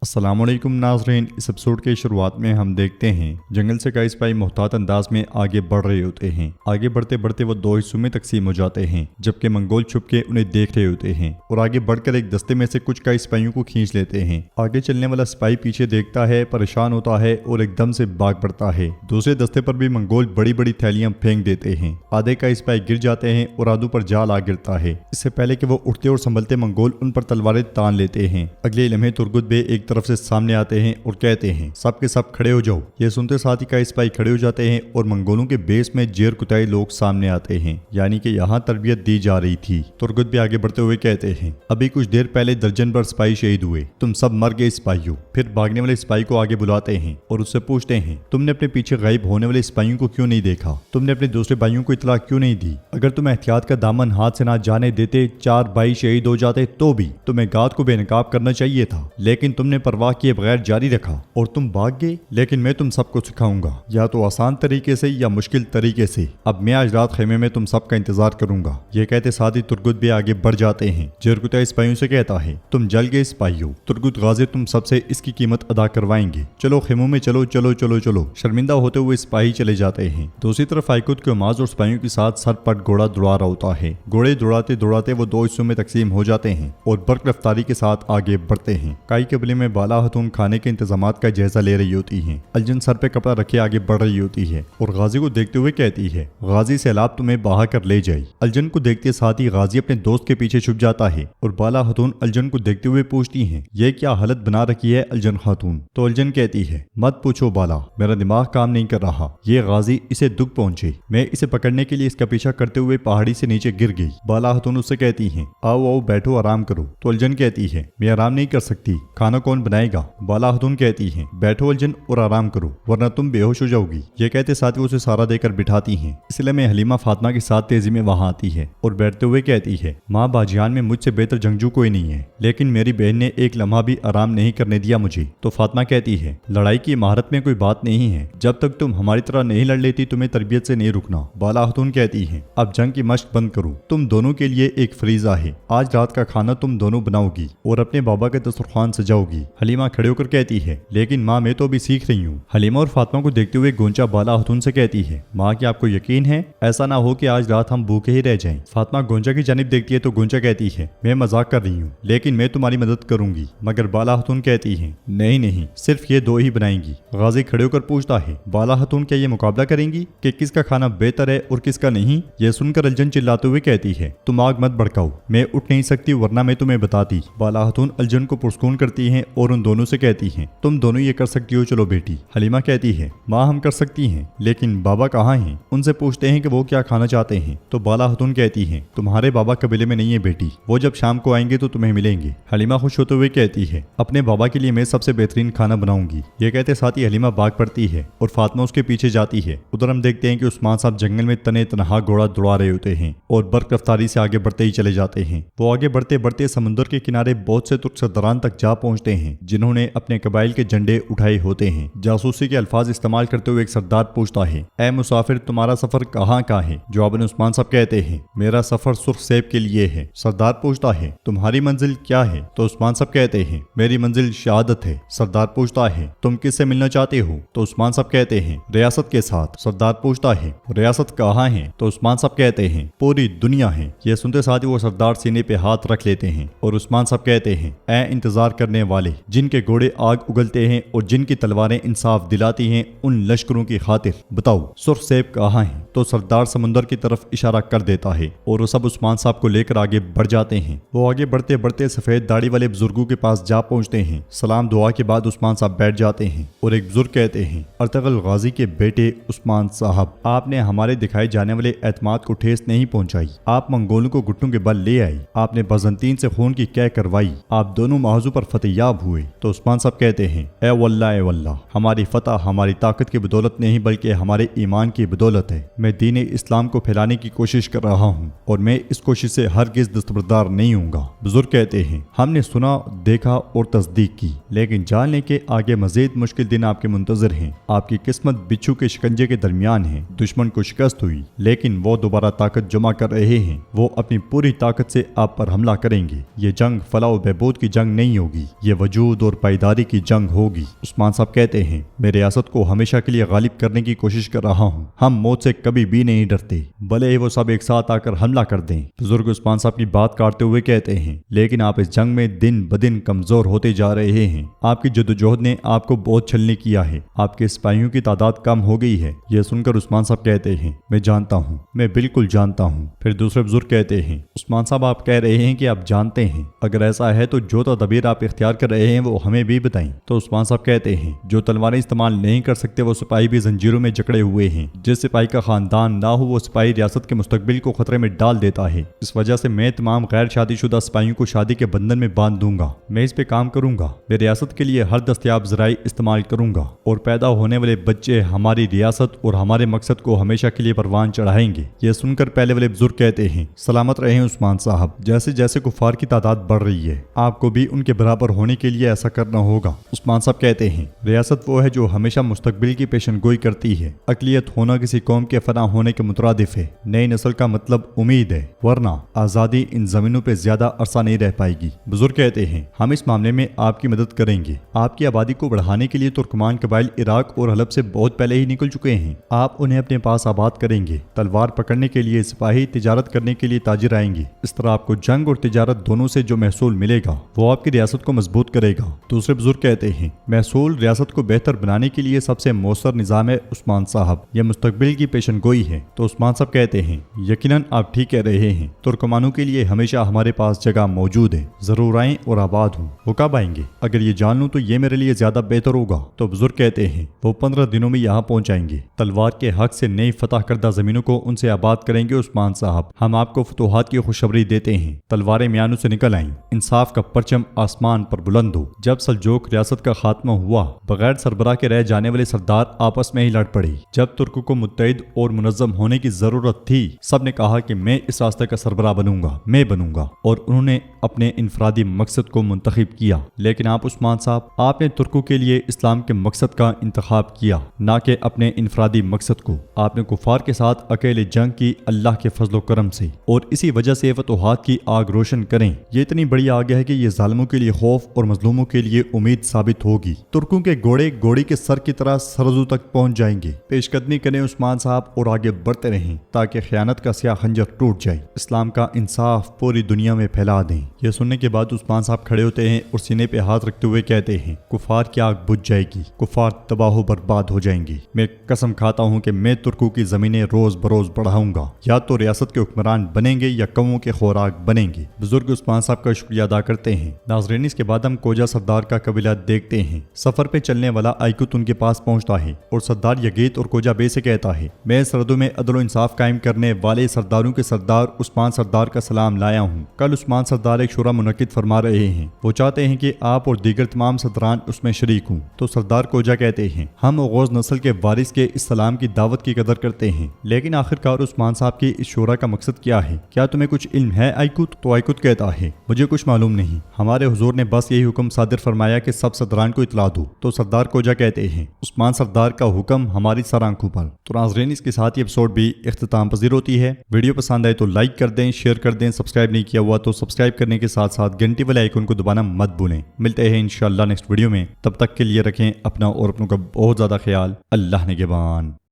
अस्सलाम वालेकुम नाज़रीन। इस एपिसोड के शुरुआत में हम देखते हैं जंगल से कई सिपाही मुहतात अंदाज में आगे बढ़ रहे होते हैं। आगे बढ़ते बढ़ते वो दो हिस्सों में तकसीम हो जाते हैं, जबकि मंगोल छुप के उन्हें देख रहे होते हैं और आगे बढ़कर एक दस्ते में से कुछ कई सिपाहियों को खींच लेते हैं। आगे चलने वाला सिपाही पीछे देखता है, परेशान होता है और एकदम से भाग पड़ता है। दूसरे दस्ते पर भी मंगोल बड़ी बड़ी थैलियां फेंक देते हैं। आधे कई सिपाही गिर जाते हैं और आधों पर जाल आ गिरता है। इससे पहले कि वो उठते और संभलते मंगोल उन पर तलवारें तान लेते हैं। अगले लम्हे तुर्गुत बे एक तरफ से सामने आते हैं और कहते हैं सब के सब खड़े हो जाओ। ये सुनते साथ ही कई सिपाही खड़े हो जाते हैं और मंगोलों के बेस में जेर कुताई लोग सामने आते हैं, यानी कि यहाँ तरबियत दी जा रही थी। तुर्गुत भी आगे बढ़ते हुए कहते हैं अभी कुछ देर पहले दर्जन भर सिपाही शहीद हुए, तुम सब मर गए सिपाहियों। फिर भागने वाले सिपाही को आगे बुलाते हैं और उससे पूछते हैं तुमने अपने पीछे गायब होने वाले सिपाहियों को क्यों नहीं देखा? तुमने अपने दूसरे भाइयों को इतला क्यों नहीं दी? अगर तुम एहतियात का दामन हाथ से ना जाने देते, 4 भाई शहीद हो जाते तो भी तुम्हें गात को बेनकाब करना चाहिए था, लेकिन तुमने परवाह किए बगैर जारी रखा और तुम भाग गए। लेकिन मैं तुम सबको सिखाऊंगा, या तो आसान तरीके से या मुश्किल तरीके से। अब मैं आज रात खेमे में तुम सबका इंतजार करूंगा। ये कहते साथ ही तुर्गुत भी आगे बढ़ जाते हैं। जेरकुताई सिपाहियों से कहता है तुम जल गए सिपाहियों, तुर्गुत गाजी तुम सबसे इसकी कीमत अदा करवाएंगे। चलो खेमों में चलो चलो चलो चलो। शर्मिंदा होते हुए सिपाही चले जाते हैं। दूसरी तरफ आइकुत के माज और सिपाहियों के साथ सर पर घोड़ा दौड़ा रहा होता है। घोड़े दौड़ाते दौड़ाते वो दो हिस्सों में तकसीम हो जाते हैं और बर्क रफ्तारी के साथ आगे बढ़ते हैं। काई कबीले में बाला हतून खाने के इंतजामात का जायजा ले रही होती है। अलजन सर पे कपड़ा रखे आगे बढ़ रही होती है और गाजी को देखते हुए कहती है गाजी सैलाब तुम्हें बहा कर ले जाए। अलजन को देखते साथ ही गाजी अपने दोस्त के पीछे छुप जाता है और बाला हतून अलजन को देखते हुए पूछती है ये क्या हालत बना रखी है अलजन खातून? तो अलजन कहती है मत पूछो बाला, मेरा दिमाग काम नहीं कर रहा। ये गाजी इसे दुख पहुंचे, मैं इसे पकड़ने के लिए इसका पीछा करते हुए पहाड़ी से नीचे गिर गई। बाला हतून उससे कहती है आओ आओ बैठो आराम करो। तो अलजन कहती है मैं आराम नहीं कर सकती, खाना कौन बनाएगा? बाला हतून कहती है बैठो अलजन और आराम करो वरना तुम बेहोश हो जाओगी। ये कहते साथ ही उसे सहारा देकर बिठाती हैं। इसलिए में हलीमा फातिमा के साथ तेजी में वहां आती है और बैठते हुए कहती है माँ बाजियान में मुझसे बेहतर जंगजू कोई नहीं है, लेकिन मेरी बहन ने एक लम्हा भी आराम नहीं करने दिया मुझे। तो फातिमा कहती है लड़ाई की महारत में कोई बात नहीं है, जब तक तुम हमारी तरह नहीं लड़ लेती तुम्हें तरबियत से नहीं रुकना। बाला हतून कहती है अब जंग की मश्क बंद करो, तुम दोनों के लिए एक फरीजा है, आज रात का खाना तुम दोनों बनाओगी और अपने बाबा के दस्तरखान सजाओगी। हलीमा खड़े होकर कहती है लेकिन माँ मैं तो अभी सीख रही हूँ। हलीमा और फातिमा को देखते हुए गोंचा बाला हतून से कहती है माँ क्या आपको यकीन है? ऐसा ना हो कि आज रात हम भूखे ही रह जाएं। फातिमा गोंचा की जानिब देखती है तो गोंचा कहती है मैं मजाक कर रही हूँ, लेकिन मैं तुम्हारी मदद करूंगी। मगर बाला हतून कहती है नहीं नहीं, सिर्फ ये दो ही बनाएंगी। गाजी खड़े होकर पूछता है बाला हतून क्या ये मुकाबला करेंगी कि किसका खाना बेहतर है और किसका नहीं? ये सुनकर अलजन चिल्लाते हुए कहती है तुम आग मत भड़काओ, मैं उठ नहीं सकती वरना मैं तुम्हें बताती। बाला हतून अलजन को पुरस्कून करती है और उन दोनों से कहती है तुम दोनों ये कर सकती हो, चलो बेटी। हलीमा कहती है माँ हम कर सकती हैं, लेकिन बाबा कहाँ हैं? उनसे पूछते हैं कि वो क्या खाना चाहते हैं। तो बाला हतून कहती है तुम्हारे बाबा कबीले में नहीं है बेटी, वो जब शाम को आएंगे तो तुम्हें मिलेंगे। हलीमा खुश होते हुए कहती है अपने बाबा के लिए मैं सबसे बेहतरीन खाना बनाऊंगी। ये कहते साथ ही हलीमा भाग पड़ती है और फातिमा उसके पीछे जाती है। उधर हम देखते हैं कि उस्मान साहब जंगल में तने तनहा घोड़ा दौड़ा रहे होते हैं और बर्क रफ्तारी से आगे बढ़ते ही चले जाते हैं। वो आगे बढ़ते बढ़ते समुद्र के किनारे बहुत से तुर्क सरदारान तक जा पहुंचते हैं जिन्होंने अपने कबाइल के झंडे उठाए होते हैं। जासूसी के अल्फाज इस्तेमाल करते हुए एक सरदार पूछता है ऐ मुसाफिर तुम्हारा सफर कहाँ का है? जवाबन उस्मान साहब कहते हैं मेरा सफर सुर्ख सेब के लिए है। सरदार पूछता है तुम्हारी मंजिल क्या है? तो उस्मान साहब कहते हैं मेरी मंजिल शहादत है। सरदार पूछता है तुम किससे मिलना चाहते हो? तो उस्मान साहब कहते हैं रियासत के साथ। सरदार पूछता है रियासत कहाँ है? तो उस्मान साहब कहते हैं पूरी दुनिया है। यह सुनते साथ ही वो सरदार सीने पे हाथ रख लेते हैं और उस्मान साहब कहते हैं ऐ इंतजार करने वाले, जिनके घोड़े आग उगलते हैं और जिनकी तलवारें इंसाफ दिलाती हैं, उन लश्करों की खातिर बताओ सुर्ख सेब कहाँ है? तो सरदार समुंदर की तरफ इशारा कर देता है और वो सब उस्मान साहब को लेकर आगे बढ़ जाते हैं। वो आगे बढ़ते बढ़ते सफेद दाढ़ी वाले बुजुर्गों के पास जा पहुंचते हैं। सलाम दुआ के बाद उस्मान साहब बैठ जाते हैं और एक बुजुर्ग कहते हैं अर्तगल गाजी के बेटे उस्मान साहब, आपने हमारे दिखाए जाने वाले एतमाद को ठेस नहीं पहुंचाई। आप मंगोलों को घुटनों के बल ले आई, आपने बजंतीन से खून की कै करवाई, आप दोनों महाजों पर फतेहयाब हुए। तो उस्मान साहब कहते हैं ए वल्लाह हमारी फतह हमारी ताकत की बदौलत नहीं बल्कि हमारे ईमान की बदौलत है। میں دین اسلام کو پھیلانے کی کوشش کر رہا ہوں اور میں اس کوشش سے ہرگز دستبردار نہیں ہوں گا۔ بزرگ کہتے ہیں ہم نے سنا، دیکھا اور تصدیق کی، لیکن جان لیں کہ آگے مزید مشکل دن آپ کے منتظر ہیں۔ آپ کی قسمت بچھو کے شکنجے کے درمیان ہے۔ دشمن کو شکست ہوئی لیکن وہ دوبارہ طاقت جمع کر رہے ہیں۔ وہ اپنی پوری طاقت سے آپ پر حملہ کریں گے۔ یہ جنگ فلاح و بہبود کی جنگ نہیں ہوگی، یہ وجود اور پائیداری کی جنگ ہوگی۔ عثمان صاحب کہتے ہیں میں ریاست کو ہمیشہ کے لیے غالب کرنے کی کوشش کر رہا ہوں۔ ہم موت سے کبھی بھی نہیں ڈرتے، بھلے ہی وہ سب ایک ساتھ آ کر حملہ کر دیں۔ بزرگ عثمان صاحب کی بات کاٹتے ہوئے کہتے ہیں لیکن آپ اس جنگ میں دن بدن کمزور ہوتے جا رہے ہیں۔ آپ کی جدوجہد نے آپ کو بہت چھلنی کیا ہے۔ آپ کے سپاہیوں کی تعداد کم ہو گئی ہے۔ یہ سن کر عثمان صاحب کہتے ہیں میں جانتا ہوں، میں بالکل جانتا ہوں۔ پھر دوسرے بزرگ کہتے ہیں عثمان صاحب آپ کہہ رہے ہیں کہ آپ جانتے ہیں، اگر ایسا ہے تو جو تدابیر آپ اختیار کر رہے ہیں وہ ہمیں بھی بتائیں۔ تو عثمان صاحب کہتے ہیں جو تلواریں استعمال نہیں کر سکتے وہ سپاہی بھی زنجیروں میں جکڑے ہوئے ہیں۔ جس سپاہی کا خاندان نہ ہو وہ سپاہی ریاست کے مستقبل کو خطرے میں ڈال دیتا ہے۔ اس وجہ سے میں تمام غیر شادی شدہ سپاہیوں کو شادی کے بندھن میں باندھ دوں گا۔ میں اس پہ کام کروں گا، میں ریاست کے لیے ہر دستیاب ذرائع استعمال کروں گا اور پیدا ہونے والے بچے ہماری ریاست اور ہمارے مقصد کو ہمیشہ کے لیے پروان چڑھائیں گے۔ یہ سن کر پہلے والے بزرگ کہتے ہیں سلامت رہیں عثمان صاحب، جیسے جیسے کفار کی تعداد بڑھ رہی ہے آپ کو بھی ان کے برابر ہونے کے لیے ایسا کرنا ہوگا۔ عثمان صاحب کہتے ہیں ریاست وہ ہے جو ہمیشہ مستقبل کی پیشن گوئی کرتی ہے۔ اقلیت ہونا کسی قوم کے فنا ہونے کے مترادف ہے۔ نئی نسل کا مطلب امید ہے، ورنہ آزادی ان زمینوں پہ زیادہ عرصہ نہیں رہ پائے گی۔ بزرگ کہتے ہیں ہم اس معاملے میں آپ کی مدد کریں گے۔ آپ کی آبادی کو بڑھانے کے لیے ترکمان قبائل عراق اور حلب سے بہت پہلے ہی نکل چکے ہیں۔ آپ انہیں اپنے پاس آباد کریں گے۔ تلوار پکڑنے کے لیے سپاہی، تجارت کرنے کے لیے تاجر آئیں گے۔ اس طرح آپ کو جنگ اور تجارت دونوں سے جو محصول ملے گا وہ آپ کی ریاست کو مضبوط کرے گا۔ دوسرے بزرگ کہتے ہیں محصول ریاست کو بہتر بنانے کے لیے سب سے مؤثر نظام ہے عثمان صاحب، یہ مستقبل کی پیشن گوئی ہے۔ تو عثمان صاحب کہتے ہیں یقیناً آپ ٹھیک کہہ رہے ہیں، ترکمانوں کے لیے ہمیشہ ہمارے پاس جگہ موجود ہے، ضرور آئیں اور آباد ہوں۔ وہ کب آئیں گے؟ اگر یہ جان لوں تو یہ میرے لیے زیادہ بہتر ہوگا۔ تو بزرگ کہتے ہیں وہ 15 دنوں میں یہاں پہنچ جائیں گے۔ تلوار کے حق سے نئی فتح کردہ زمینوں کو ان سے آباد کریں گے عثمان صاحب۔ ہم آپ کو فتوحات کی خوشخبری دیتے ہیں، تلواریں میانوں سے نکل آئیں، انصاف کا پرچم آسمان پر بلند ہو۔ جب سلجوق ریاست کا خاتمہ ہوا، بغیر سربراہ کے رہ جانے والے سردار آپس میں ہی لڑ پڑے۔ جب ترکوں کو متحد اور منظم ہونے کی ضرورت تھی، سب نے کہا کہ میں اس راستے کا سربراہ بنوں گا، میں بنوں گا، اور انہوں نے اپنے انفرادی مقصد کو منتخب کیا۔ لیکن آپ عثمان صاحب، آپ نے ترکوں کے لیے اسلام کے مقصد کا انتخاب کیا، نہ کہ اپنے انفرادی مقصد کو۔ آپ نے کفار کے ساتھ اکیلے جنگ کی اللہ کے فضل و کرم سے، اور اسی وجہ سے فتوحات کی آگ روشن کریں۔ یہ اتنی بڑی آگ ہے کہ یہ ظالموں کے لیے خوف اور مظلوموں کے لیے امید ثابت ہوگی۔ ترکوں کے گھوڑے گھوڑی کے سر کی طرح سرزو تک پہنچ جائیں گے۔ پیش قدمی کریں عثمان صاحب اور آگے بڑھتے رہیں تاکہ خیانت کا سیاہ خنجر ٹوٹ جائے، اسلام کا انصاف پوری دنیا میں پھیلا دیں۔ یہ سننے کے بعد عثمان صاحب کھڑے ہوتے ہیں اور سینے پہ ہاتھ رکھتے ہوئے کہتے ہیں کفار کی آگ بجھ جائے گی، کفار تباہ و برباد ہو جائیں گے۔ میں قسم کھاتا ہوں کہ میں ترکوں کی زمینیں روز بروز بڑھاؤں گا، یا تو ریاست کے حکمران بنیں گے یا قوموں کے خوراک بنیں گے۔ بزرگ عثمان صاحب کا شکریہ ادا کرتے ہیں۔ ناظرین، اس کے بعد ہم کوجا سردار کا قبیلہ دیکھتے ہیں۔ سفر پہ چلنے والا آئیکوت ان کے پاس پہنچتا ہے اور سردار یگیت اور کوجا بے سے کہتا ہے میں سرحدوں میں عدل و انصاف قائم کرنے والے سرداروں کے سردار عثمان سردار کا سلام لایا ہوں۔ کل عثمان سردار ایک شورا منعقد فرما رہے ہیں، وہ چاہتے ہیں کہ آپ اور دیگر تمام سرداران اس میں شریک ہوں۔ تو سردار کوجا کہتے ہیں ہم اوغوز نسل کے وارث کے اس سلام کی دعوت کی قدر کرتے ہیں، لیکن آخرکار عثمان صاحب کی اس شورا کا مقصد کیا ہے؟ کیا تمہیں کچھ علم ہے آئیکوت؟ تو آئیکوت کہتا ہے مجھے کچھ معلوم نہیں، ہمارے حضور نے بس یہی حکم صادر فرمایا کہ سب سرداران کو اطلاع دو۔ تو سردار کوجا کہتے ہیں عثمان سردار کا حکم ہماری سر آنکھوں پر۔ تو ناظرین، اس کے ساتھ یہ ایپیسوڈ بھی اختتام پذیر ہوتی ہے۔ ویڈیو پسند آئے تو لائک کر دیں، شیئر کر دیں، سبسکرائب نہیں کیا ہوا تو سبسکرائب کرنے کے ساتھ ساتھ گھنٹی والے آئیکن کو دبانا مت بھولیں۔ ملتے ہیں انشاءاللہ نیکسٹ ویڈیو میں، تب تک کے لیے رکھیں اپنا اور اپنوں کا بہت زیادہ خیال۔ اللہ نگہبان۔